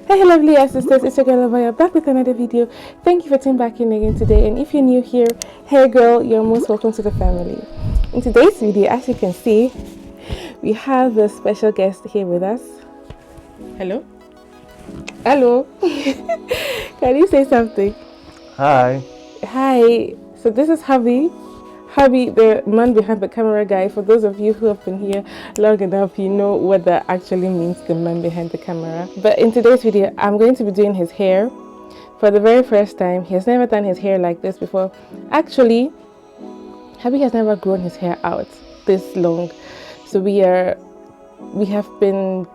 Hey lovely sisters, it's your girl Obaa Yaa back with another video. Thank you for tuning back in again today, and if you're new here, hey girl, you're most welcome to the family. In today's video, as you can see, we have a special guest here with us. Hello? Hello? Can you say something? Hi. Hi. So this is Hubby, the man behind the camera guy. For those of you who have been here long enough, you know what that actually means, the man behind the camera. But in today's video, I'm going to be doing his hair for the very first time. He has never done his hair like this before. Actually, Hubby has never grown his hair out this long. So we have been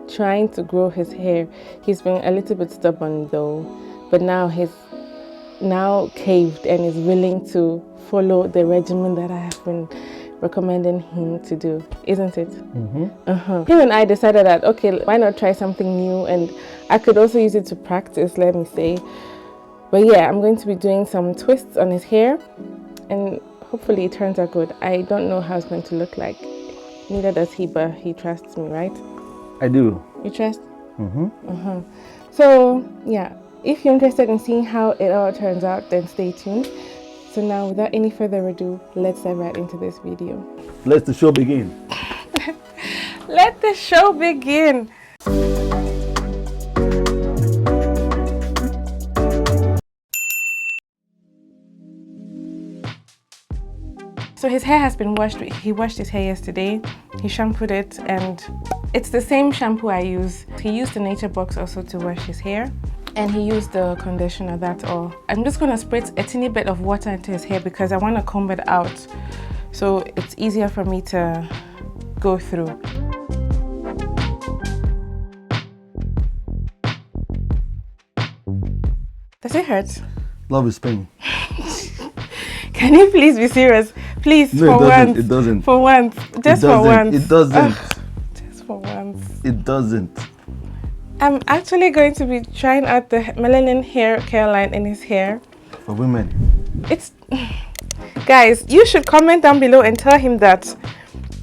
trying to grow his hair. He's been a little bit stubborn though, but now he's caved and is willing to follow the regimen that I have been recommending him to do, isn't it? Him and I decided that, okay, why not try something new, and I could also use it to practice, let me say. But yeah, I'm going to be doing some twists on his hair, and hopefully it turns out good. I don't know how it's going to look like, neither does he, but he trusts me, right? I do. You trust? So yeah, if you're interested in seeing how it all turns out, then stay tuned. So now, without any further ado, let's dive right into this video. Let the show begin. Let the show begin. So his hair has been washed. He washed his hair yesterday. He shampooed it, and it's the same shampoo I use. He used the nature box also to wash his hair, and he used the conditioner, that's all. I'm just going to spritz a teeny bit of water into his hair because I want to comb it out so it's easier for me to go through. Does it hurt? Love is pain. Can you please be serious? Please, no, for once. It doesn't. For once. Just for once. It doesn't. Just for once. It doesn't. I'm actually going to be trying out the melanin hair care line in his hair. For women. Guys, you should comment down below and tell him that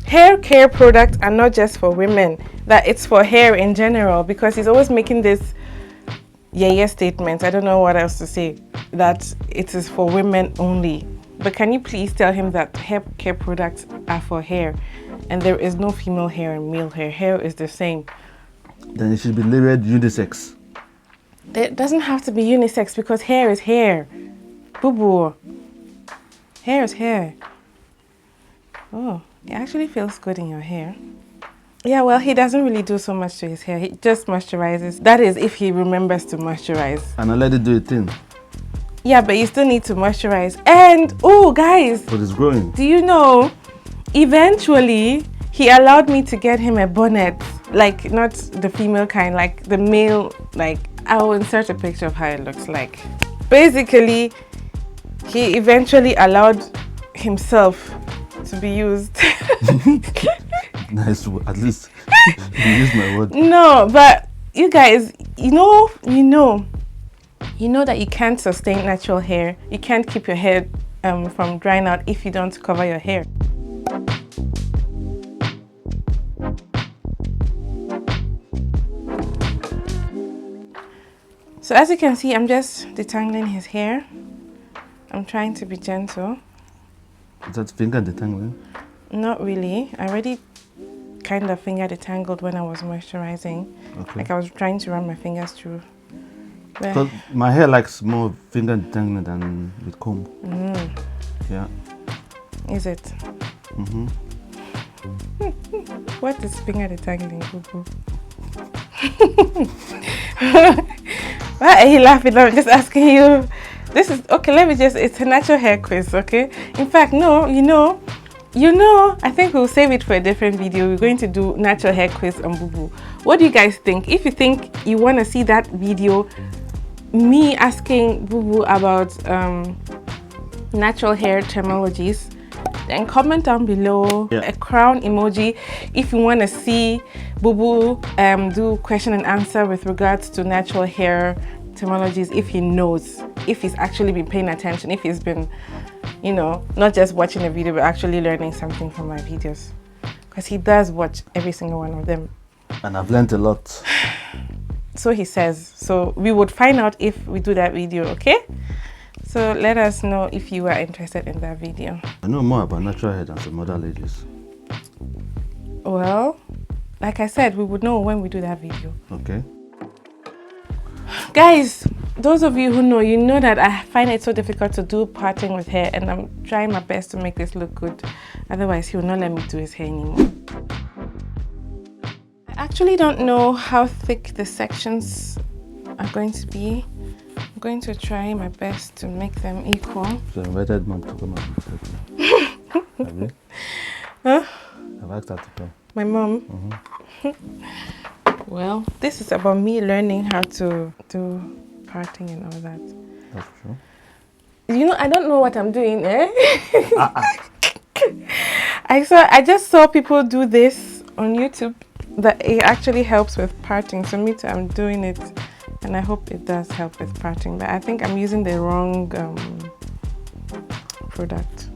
hair care products are not just for women, that it's for hair in general, because he's always making this yeah statement. I don't know what else to say, that it is for women only. But can you please tell him that hair care products are for hair, and there is no female hair and male hair. Hair is the same. Then it should be labeled unisex. It doesn't have to be unisex because hair is hair. Boo boo. Hair is hair. Oh, it actually feels good in your hair. Yeah, well, he doesn't really do so much to his hair. He just moisturizes. That is if he remembers to moisturize. And I let it do a thing. Yeah, but you still need to moisturize. And, oh, guys. But it's growing. Do you know, eventually, he allowed me to get him a bonnet. Like, not the female kind, like the male, like, I will insert a picture of how it looks like. Basically, he eventually allowed himself to be used. Nice, at least you used my word. No, but you guys, you know that you can't sustain natural hair. You can't keep your hair from drying out if you don't cover your hair. So as you can see, I'm just detangling his hair. I'm trying to be gentle. Is that finger detangling? Not really. I already kind of finger detangled when I was moisturizing. Okay. Like I was trying to run my fingers through. Because my hair likes more finger detangling than with comb. Yeah. Is it? What is finger detangling, boo-boo? Why are you laughing? I'm just asking you. This is okay. It's a natural hair quiz, okay? In fact, no, you know, I think we'll save it for a different video. We're going to do natural hair quiz on Boo Boo. What do you guys think? If you think you want to see that video, me asking Boo Boo about natural hair terminologies, then comment down below a crown emoji if you want to see Boo Boo do question and answer with regards to natural hair terminologies, if he knows, if he's actually been paying attention, if he's been, you know, not just watching a video but actually learning something from my videos, because he does watch every single one of them. And I've learned a lot. So he says. So we would find out if we do that video, okay? So let us know if you are interested in that video. I know more about natural hair than some other ladies. Well, like I said, we would know when we do that video. Okay. Guys, those of you who know, you know that I find it so difficult to do parting with hair, and I'm trying my best to make this look good. Otherwise, he will not let me do his hair anymore. I actually don't know how thick the sections are going to be. I'm going to try my best to make them equal. So I invited mom to come and help me. Have you? Huh? I've asked her to come. My mom? Well, this is about me learning how to do parting and all that. That's true. You know, I don't know what I'm doing, eh? I just saw people do this on YouTube, that it actually helps with parting. So me too, I'm doing it, and I hope it does help with parting. But I think I'm using the wrong product.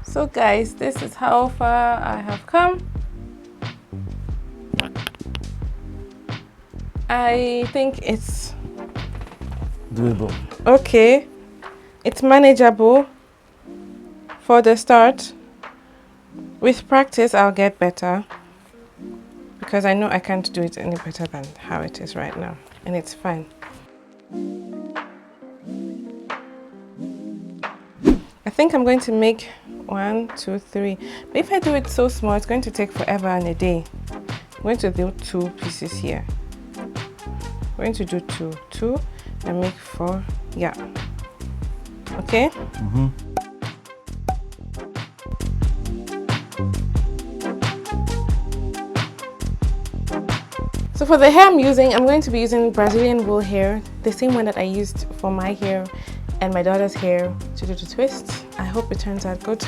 So guys, this is how far I have come. I think it's Doable. okay. It's manageable for the start. With practice, I'll get better, because I know I can't do it any better than how it is right now, and it's fine. I think I'm going to make 1, 2, 3. But if I do it so small, it's going to take forever and a day. I'm going to do 2 pieces here. I'm going to do 2 and make 4. Yeah. Okay? So for the hair I'm going to be using Brazilian wool hair, the same one that I used for my hair and my daughter's hair to do the twist. I hope it turns out good.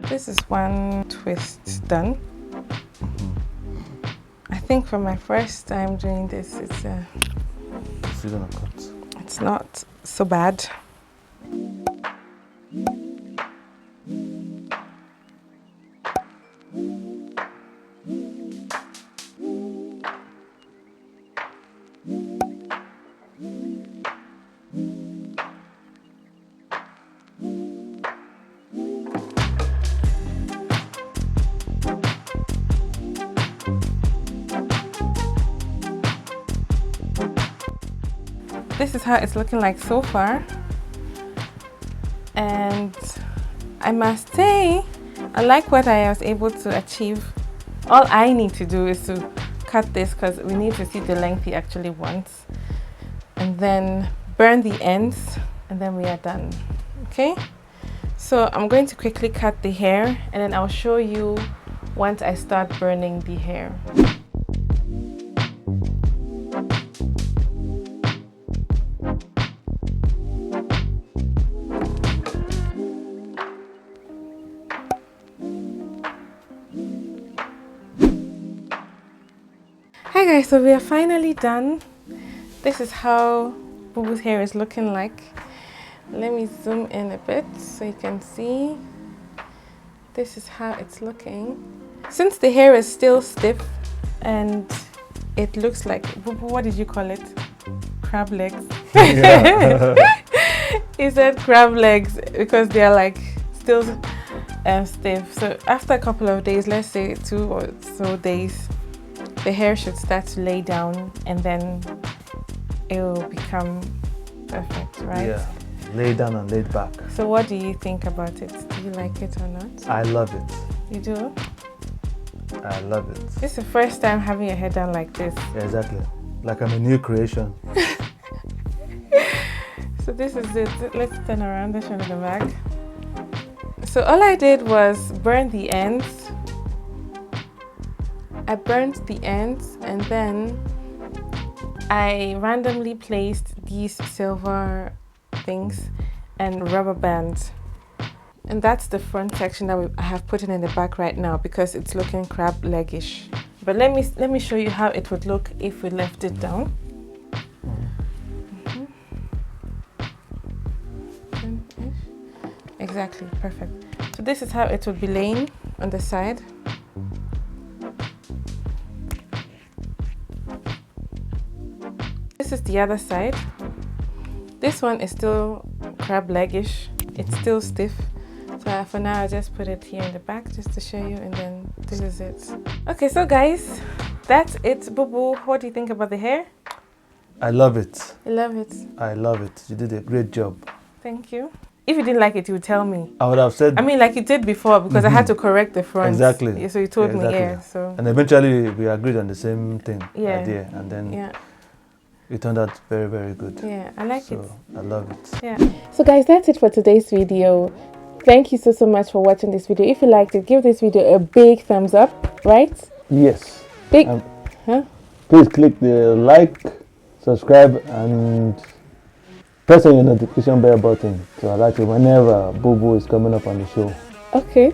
This is one twist done. I think for my first time doing this, it's gonna cut. It's not so bad. This is how it's looking like so far, and I must say I like what I was able to achieve. All I need to do is to cut this, because we need to see the length he actually wants, and then burn the ends, and then we are done. Okay, so I'm going to quickly cut the hair, and then I'll show you once I start burning the hair. Hi guys, so we are finally done. This is how Boo Boo's hair is looking like. Let me zoom in a bit so you can see. This is how it's looking. Since the hair is still stiff and it looks like, what did you call it? Crab legs. Yeah. He said crab legs because they are like still stiff. So after a couple of days, let's say 2 or so days, the hair should start to lay down and then it will become perfect, right? Yeah. Laid down and laid back. So what do you think about it? Do you like it or not? I love it. You do? I love it. This is the first time having your hair done like this. Yeah, exactly. Like I'm a new creation. So this is it. Let's turn around. Let's show the back. So all I did was burn the ends. I burnt the ends and then I randomly placed these silver things and rubber bands. And that's the front section that I have put in the back right now because it's looking crab leggish. But let me show you how it would look if we left it down. Exactly, perfect. So this is how it would be laying on the side. This is the other side. This one is still crab leggish. It's still stiff. So for now, I'll just put it here in the back just to show you, and then this is it. Okay, so guys, that's it. Boo Boo, what do you think about the hair? I love it. I love it. I love it. You did a great job. Thank you. If you didn't like it, you would tell me. I would have said. I mean, like you did before, because I had to correct the front. Exactly. Yeah, so you told exactly. me, yeah. So. And eventually we agreed on the same thing. Yeah. Idea, and then Yeah. it turned out very, very good. Yeah, I like it. I love it. Yeah. So guys, that's it for today's video. Thank you so much for watching this video. If you liked it, give this video a big thumbs up, right? Yes. Big. Please click the like, subscribe, and press on your notification bell button to alert you whenever Boo Boo is coming up on the show. Okay.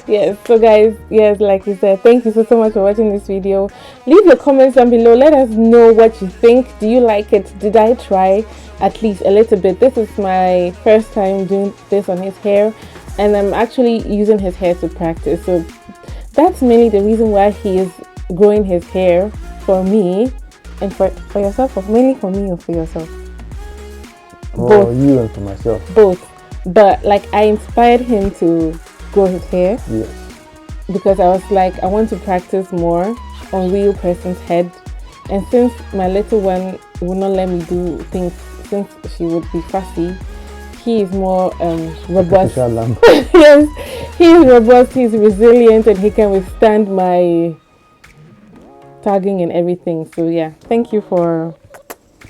Yes, so guys, yes, like you said, thank you so much for watching this video. Leave your comments down below. Let us know what you think. Do you like it? Did I try at least a little bit? This is my first time doing this on his hair, and I'm actually using his hair to practice. So that's mainly the reason why he is growing his hair for me and for yourself, or mainly for me or for yourself. For Both. you and for myself. Both. But like I inspired him to grow his hair. Yes. Because I was like, I want to practice more on real person's head. And since my little one would not let me do things, since she would be fussy, he is more robust. Yes, he is robust, he's resilient, and he can withstand my tagging and everything. So yeah, thank you for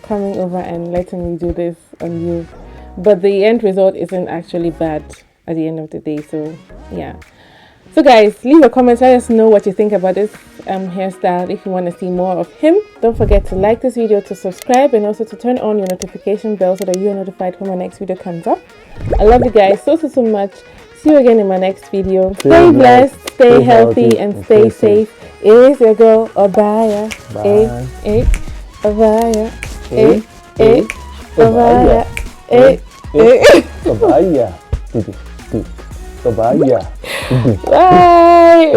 coming over and letting me do this on you. But the end result isn't actually bad at the end of the day. So yeah. So guys, leave a comment. Let us know what you think about this hairstyle. If you want to see more of him, don't forget to like this video, to subscribe, and also to turn on your notification bell so that you are notified when my next video comes up. I love you guys so much. See you again in my next video. Stay blessed, stay healthy, and stay safe. It is your girl, Obaa Yaa. Obaa Yaa. Obaa Yaa. Obaa Yaa. Obaa Yaa. Bye.